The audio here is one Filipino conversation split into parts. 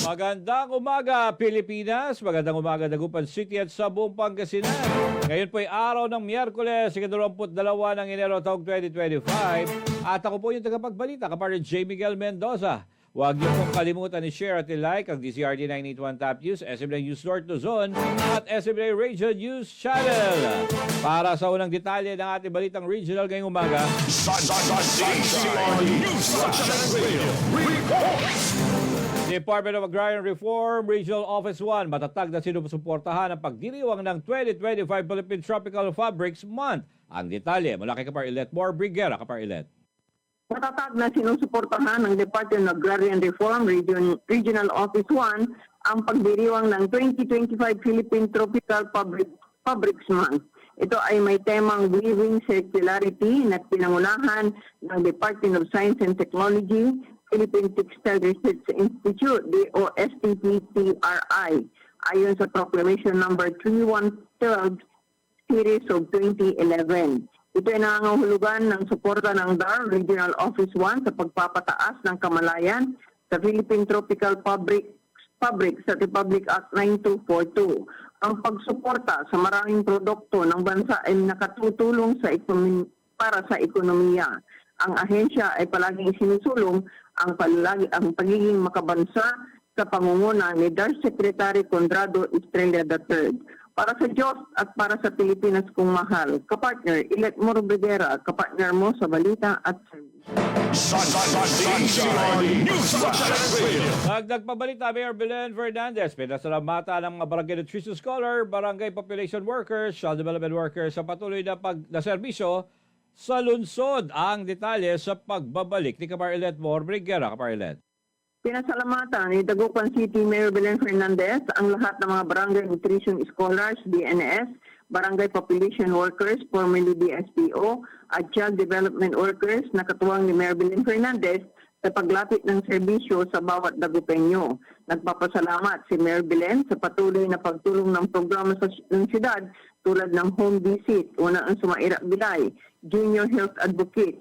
Magandang umaga, Pilipinas. Magandang umaga, Dagupan City at sa buong Pangasinan. Ngayon po ay araw ng Miyerkules, 22 ng Enero taong 2025. At ako po yung tagapagbalita, kapatid J. Miguel Mendoza. Huwag niyo pong kalimutan i-share at i-like ang DZRD 981 Top News, SMNA News North Luzon at SMNA Radio News Channel. Para sa unang detalye ng ating balitang regional ngayong umaga, Department of Agrarian Reform, Regional Office 1, matatag na sinusuportahan ang pagdiriwang ng 2025 Philippine Tropical Fabrics Month. Ang detalye mula kay Kapar Ilet Moore Briguera. Kapar Ilet. Matatag na sinusuportahan ng Department of Agrarian Reform Regional Office 1 ang pagdiriwang ng 2025 Philippine Tropical Fabrics Month. Ito ay may temang Weaving Circularity na pinangunahan ng Department of Science and Technology, Philippine Textile Research Institute, DOSTP-TRI, ayon sa Proclamation Number 3112 Series of 2011. Ito ay nangangahulugan ng suporta ng DAR Regional Office 1 sa pagpapataas ng kamalayan sa Philippine Tropical Fabrics sa Republic Act 9242. Ang pagsuporta sa maraming produkto ng bansa ay nakatutulong para sa ekonomiya. Ang ahensya ay palaging sinusulong ang pagiging makabansa sa pangunguna ni DAR Secretary Conrado Estrella III. Para sa Diyos at para sa Pilipinas kong mahal, kapartner Ilet Moore Briguera, kapartner mo sa balita at service. Dagdag pabalita, Mayor Belen Fernandez, pinasalamatan ng mga Barangay Nutrition Scholar, Barangay Population Workers, Child Development Workers sa patuloy na serbisyo sa lungsod. Ang detalye sa pagbabalik ni Kapar Ilet Moore Briguera. Kapar Ilet. Pinasalamatan ni Dagupan City Mayor Belen Fernandez ang lahat ng mga Barangay Nutrition Scholars, BNS, Barangay Population Workers, formerly BSPO, at Child Development Workers na katuwang ni Mayor Belen Fernandez sa paglapit ng serbisyo sa bawat Dagupenyo. Nagpapasalamat si Mayor Belen sa patuloy na pagtulong ng programa ng siyudad tulad ng home visit, una ang Sumaira Bilay, Junior Health Advocate,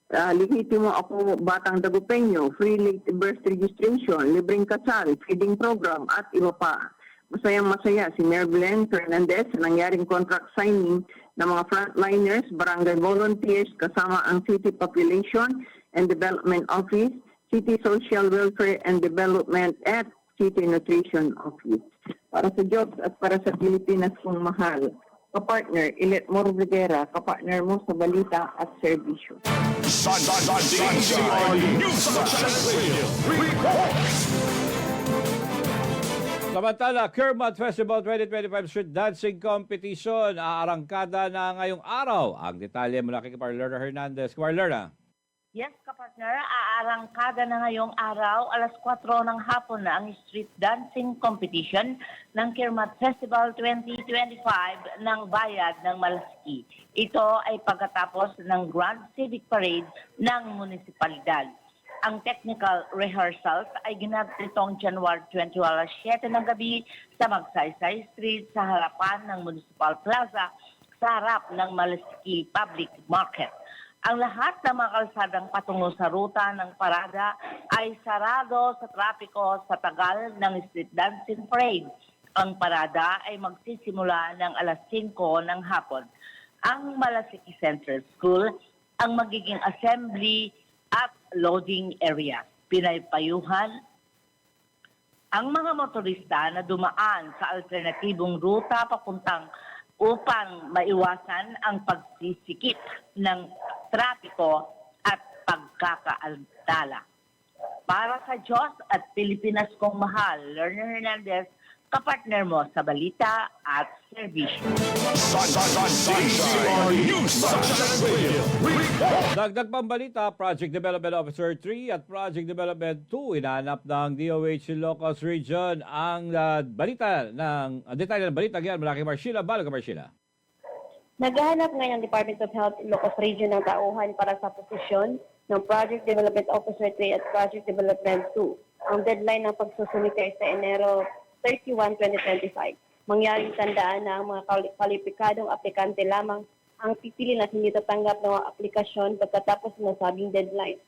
Lihitimo Ako Batang Dagupenyo, free late birth registration, libreng kasal, feeding program at iba pa. Masayang-masaya si Mayor Belen Fernandez sa nangyaring contract signing ng mga frontliners, barangay volunteers kasama ang City Population and Development Office, City Social Welfare and Development at City Nutrition Office. Para sa Diyos at para sa Pilipinas kong mahal, kapartner Ilet Moore Briguera, kapartner mo sa balita at serbisyo. Samantala, Kermat Festival 2025 Street Dancing Competition aarangkada na ngayong araw. Ang detalye mula kay Kapar Lerna Hernandez. Kapar Lerna. Yes, kapartner, aarangkada na ngayong araw, alas 4 ng hapon na ang street dancing competition ng Kermat Festival 2025 ng Bayad ng Malasiki. Ito ay pagkatapos ng Grand Civic Parade ng munisipalidad. Ang technical rehearsals ay ginagawa nitong January 20 alas 7 ng gabi sa Magsaysay Street sa harapan ng Municipal Plaza sa harap ng Malasiki Public Market. Ang lahat ng mga kalsadang patungo sa ruta ng parada ay sarado sa trapiko sa tagal ng street dancing parade. Ang parada ay magsisimula ng alas 5 ng hapon. Ang Malasiki Central School ang magiging assembly at loading area. Pinaypayuhan ang mga motorista na dumaan sa alternatibong ruta papuntang upang maiwasan ang pagsisikip ng trapiko at pagkakaantala. Para sa Diyos at Pilipinas kong mahal, Lerner Hernandez, kapartner mo sa balita at serbisyo. Dagdag pambalita, Project Development Officer 3 at Project Development 2 inaanap ng DOH Ilocos Region ang detalye ng balita ngayon mula kay Marcila Baloga. Marcila. Naghahanap ngayon ang Department of Health Ilocos Region ng tauhan para sa posisyon ng Project Development Officer 3 at Project Development 2. Ang deadline ng pagsusumite ay sa Enero 31, 2025. Mangyaring tandaan na ang mga kwalipikadong aplikante lamang ang pipili na hindi tatanggap ng mga aplikasyon pagkatapos ng nasabing deadline.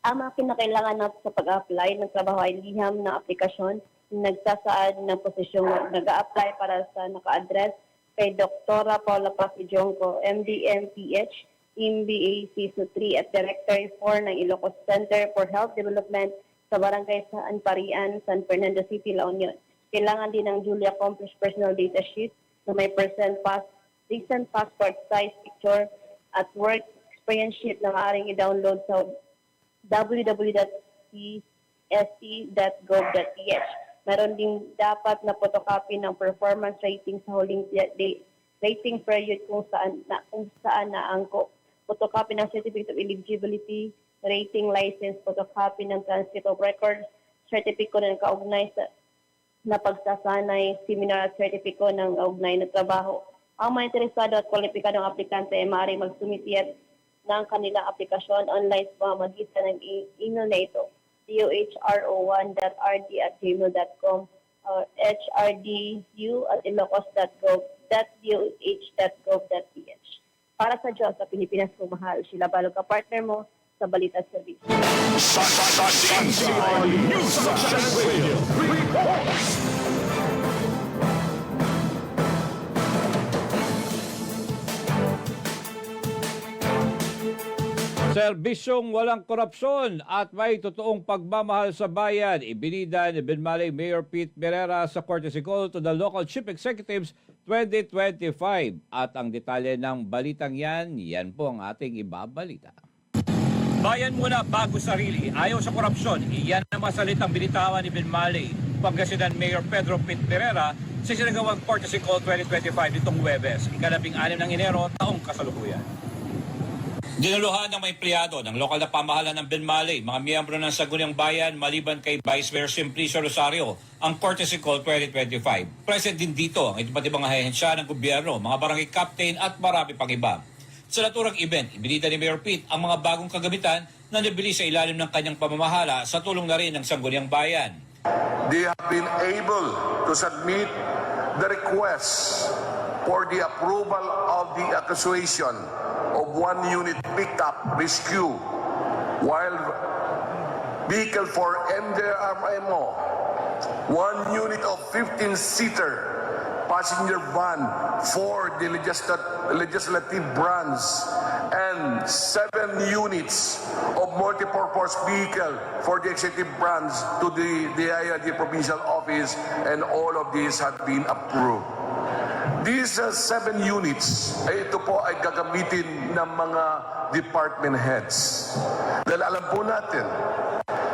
Ang mga kinakailangan natin sa pag-apply ng trabaho ay liham na aplikasyon na nagsasaad ng posisyong nag-a-apply para sa naka-address kay Dr. Paula Pasijonco, MD, MPH, MBA CISO 3 at Director 4 ng Ilocos Center for Health Development sa Barangay San Parian, San Fernando City, La Union. Kailangan din ng duly accomplished personal data sheet na may recent passport size picture at work experience sheet na maaaring i-download sa www.csc.gov.ph. Meron din dapat na photocopy ng performance rating sa huling rating period kung saan naangko. Photocopy ng certificate of eligibility, rating license, photocopy ng transcript of records, certificate na kaugnay na pagsasanay, seminar at certificate ng kaugnay na trabaho. Ang mga interesado at kwalipikadong aplikante ay maaaring magsumiti ng kanilang aplikasyon online sa pamamagitan ng email na ito, dohro1.rd@gmail.com or hrdu@ilocos.gov.doh.gov.ph. Para sa Diyos sa Pilipinas kung mahal, Sheila Balog, partner mo sa Balita Service. Serbisyong walang korupsyon at may totoong pagmamahal sa bayan, ibinida ni Binmalay Mayor Pete Berera sa courtesy call to the local chief executives 2025. At ang detalye ng balitang yan po ang ating ibabalita. Bayan muna bago sarili, ayaw sa korupsyon. Iyan ang mga salitang binitawan ni Binmalay Pangasinan Mayor Pedro Pete Berera sa sinagawang courtesy call 2025 nitong Huwebes, ika-16 ng Enero, taong kasalukuyan. Dinaluhan ng mga empleyado ng lokal na pamahalaan ng Binmalay, mga miyembro ng Sangguniang Bayan maliban kay Vice Mayor Simplicio Rosario, ang courtesy call 2025. Present din dito ang iba't ibang ahensya ng gobyerno, mga barangay captain at marami pang iba. Sa naturang event, ibinida ni Mayor Pete ang mga bagong kagamitan na nabili sa ilalim ng kanyang pamamahala sa tulong na rin ng Sangguniang Bayan. They have been able to submit the request for the approval of the acquisition of 1 unit pickup rescue while vehicle for MDRMO, 1 unit of 15-seater passenger van for the legislative branch and 7 units of multipurpose vehicle for the executive branch to the DILG provincial office, and all of these have been approved. These 7 units, ito po ay gagamitin ng mga department heads. Dahil alam po natin,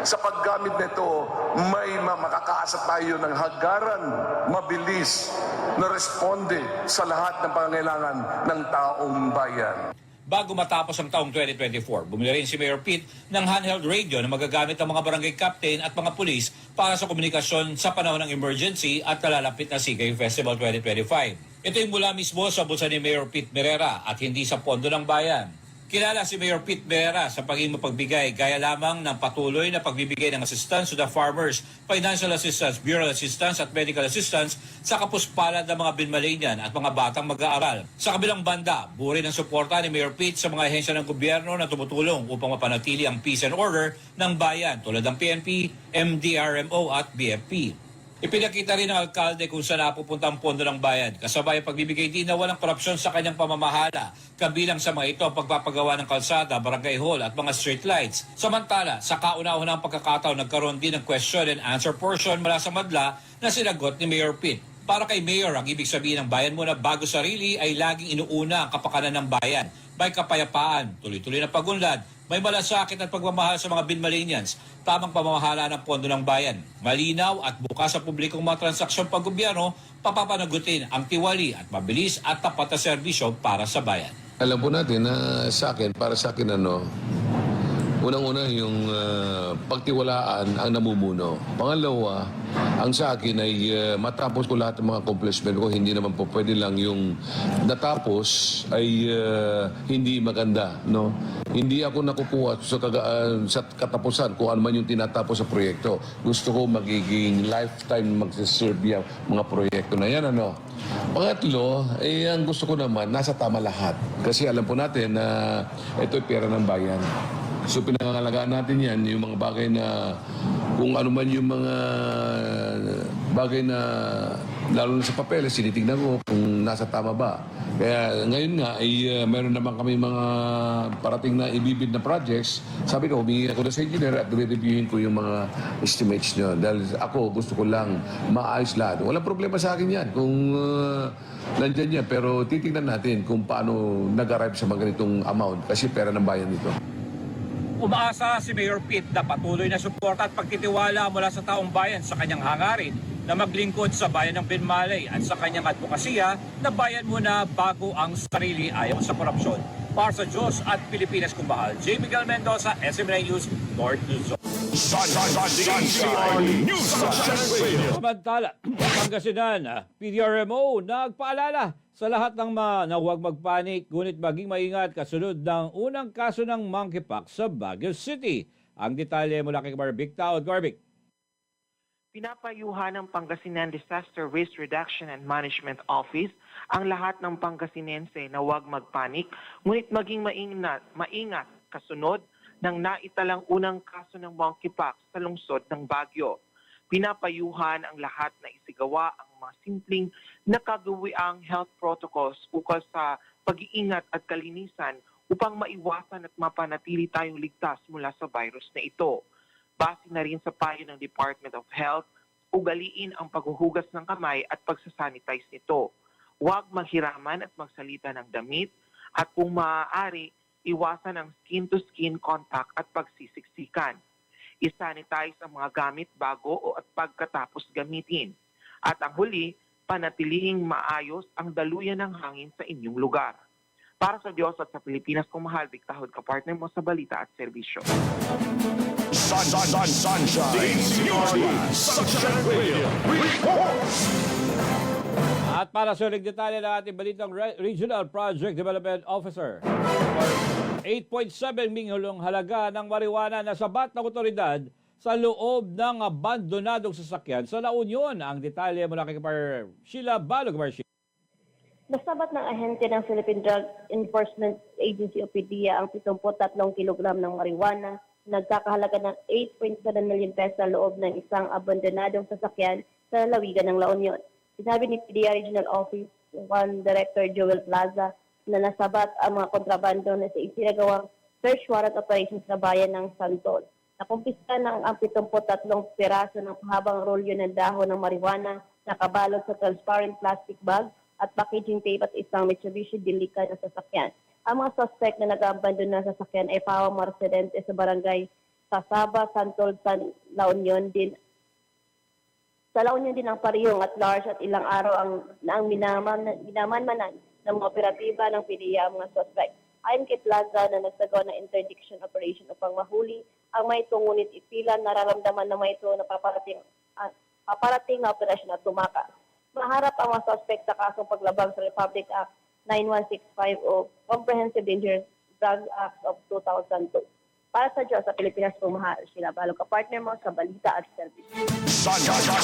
sa paggamit nito, may makakaasa tayo ng hagaran, mabilis, na responde sa lahat ng pangangailangan ng taong bayan. Bago matapos ang taong 2024, bumili rin si Mayor Pete ng handheld radio na magagamit ng mga barangay captain at mga pulis para sa komunikasyon sa panahon ng emergency at nalalapit na Sigay Festival 2025. Ito ay mula mismo sa bulsa ni Mayor Pete Berera at hindi sa pondo ng bayan. Kilala si Mayor Pete Berera sa pagiging mapagbigay gaya lamang ng patuloy na pagbibigay ng assistance to the farmers, financial assistance, bureau assistance at medical assistance sa kapuspalad ng mga Binmalaynian at mga batang mag-aaral. Sa kabilang banda, buo rin ang suporta ni Mayor Pete sa mga ahensya ng gobyerno na tumutulong upang mapanatili ang peace and order ng bayan tulad ng PNP, MDRMO at BFP. Ipinakita rin ng alkalde kung saan napupunta ang pondo ng bayan, kasabay ang pagbibigay din na walang korupsyon sa kanyang pamamahala, kabilang sa mga ito ang pagpapagawa ng kalsada, barangay hall at mga street lights. Samantala, sa kauna-unang pagkakataon nagkaroon din ng question and answer portion mula sa madla na sinagot ni Mayor Pete. Para kay Mayor, ang ibig sabihin ng bayan muna bago sarili ay laging inuuna ang kapakanan ng bayan. May kapayapaan, tuloy-tuloy na pagunlad, may malasakit at pagmamahal sa mga Binmalaynians, tamang pamamahala ng pondo ng bayan, malinaw at bukas sa publikong mga transaksyon pag-gobyerno, papapanagutin ang tiwali at mabilis at tapat na serbisyo para sa bayan. Alam po natin na para sa akin unang-una yung pagtiwalaan ang namumuno. Pangalawa, ang sa akin ay matapos ko lahat ng mga accomplishment ko, hindi naman po pwede lang yung natapos ay hindi maganda. No? Hindi ako nakukuha sa katapusan kung ano man yung tinatapos sa proyekto. Gusto ko magiging lifetime magsiserve yung mga proyekto na yan. Pangatlo, ang gusto ko naman, nasa tama lahat. Kasi alam po natin na ito'y pera ng bayan. So pinangangalagaan natin yan, yung mga bagay na, kung ano man yung mga bagay na, lalo na sa papeles, sinitignan ko kung nasa tama ba. Kaya ngayon nga, ay meron naman kami mga parating na ibibid na projects. Sabi ko, humingi ako na sa engineer at re-reviewin ko yung mga estimates nyo. Dahil ako, gusto ko lang maayos lahat. Walang problema sa akin yan kung nandyan yan. Pero titignan natin kung paano nag-arrive sa mga ganitong amount kasi pera ng bayan nito. Umaasa si Mayor Pete na patuloy na suporta at pagtitiwala mula sa taong bayan sa kanyang hangarin na maglingkod sa bayan ng Binmalay at sa kanyang advokasya na bayan muna bago ang sarili ayaw sa korupsyon. Para sa Diyos at Pilipinas kung bahal, J. Miguel Mendoza, SMNI News, North Luzon. Samantala, Pangasinan, PDRMO nagpaalala sa lahat ng na huwag magpanik ngunit maging maingat kasunod ng unang kaso ng monkeypox sa Baguio City. Ang detalye mula kay Garbic Taod. Garbic. Pinapayuhan ng Pangasinan Disaster Risk Reduction and Management Office ang lahat ng Pangasinense na huwag magpanik, ngunit maging maingat kasunod ng naitalang unang kaso ng monkeypox sa lungsod ng Baguio. Pinapayuhan ang lahat na isigawa ang mga simpleng nakagawiang health protocols ukol sa pag-iingat at kalinisan upang maiwasan at mapanatili tayong ligtas mula sa virus na ito. Base na rin sa payo ng Department of Health, ugaliin ang paghuhugas ng kamay at pagsasanitize nito. Huwag maghiraman at magsalita ng damit at kung maaari, iwasan ang skin-to-skin contact at pagsisiksikan. I-sanitize ang mga gamit bago o at pagkatapos gamitin. At ang huli, panatilihing maayos ang daluyan ng hangin sa inyong lugar. Para sa Diyos at sa Pilipinas kung mahal, Victahod ka partner mo sa balita at serbisyo. At para sa uling detalye ng ating balitang Regional Project Development Officer, 8.7 milyong halaga ng marijuana na sabat ng otoridad sa loob ng abandonadong sasakyan sa La Union. Ang detalye mula kay Sheila Balog. Nasabat ng ahente ng Philippine Drug Enforcement Agency o PDEA ang 73 kilogram ng marijuana, nagkakahalaga ng 8.7 million pesos sa loob ng isang abandonadong sasakyan sa lalawigan ng La Union. Sinabi ni PDEA Regional Office 1 Director Joel Plaza na nasabat ang mga kontrabando na sa isinagawang search warrant operations sa bayan ng Santol. Nakumpiska ng ang 73 piraso ng pahabang rolyo ng dahon ng marijuana na kabalot sa transparent plastic bag at packaging tape at isang Mitsubishi Delica na sasakyan. Ang mga suspect na nag-abandon na sasakyan ay pawang mga residente sa barangay Sasaba, Santol, La Union din. Sa La Union din ang pariyong at large at ilang araw ang minamanmanan ng mga operatiba ng PDEA ang mga suspect. Ayon kay Plaza na nagsagawa ng interdiction operation upang mahuli ang may ito, ngunit itila nararamdaman na may ito na paparating na operasyon at tumakas. Maharap ang mga suspect sa kasong paglabag sa Republic Act 9165 o Comprehensive Dangerous Drugs Act of 2002. Para sa Diyos sa Pilipinas pumahal, Sheila Balog ka partner mo sa balita at service. Sunshine.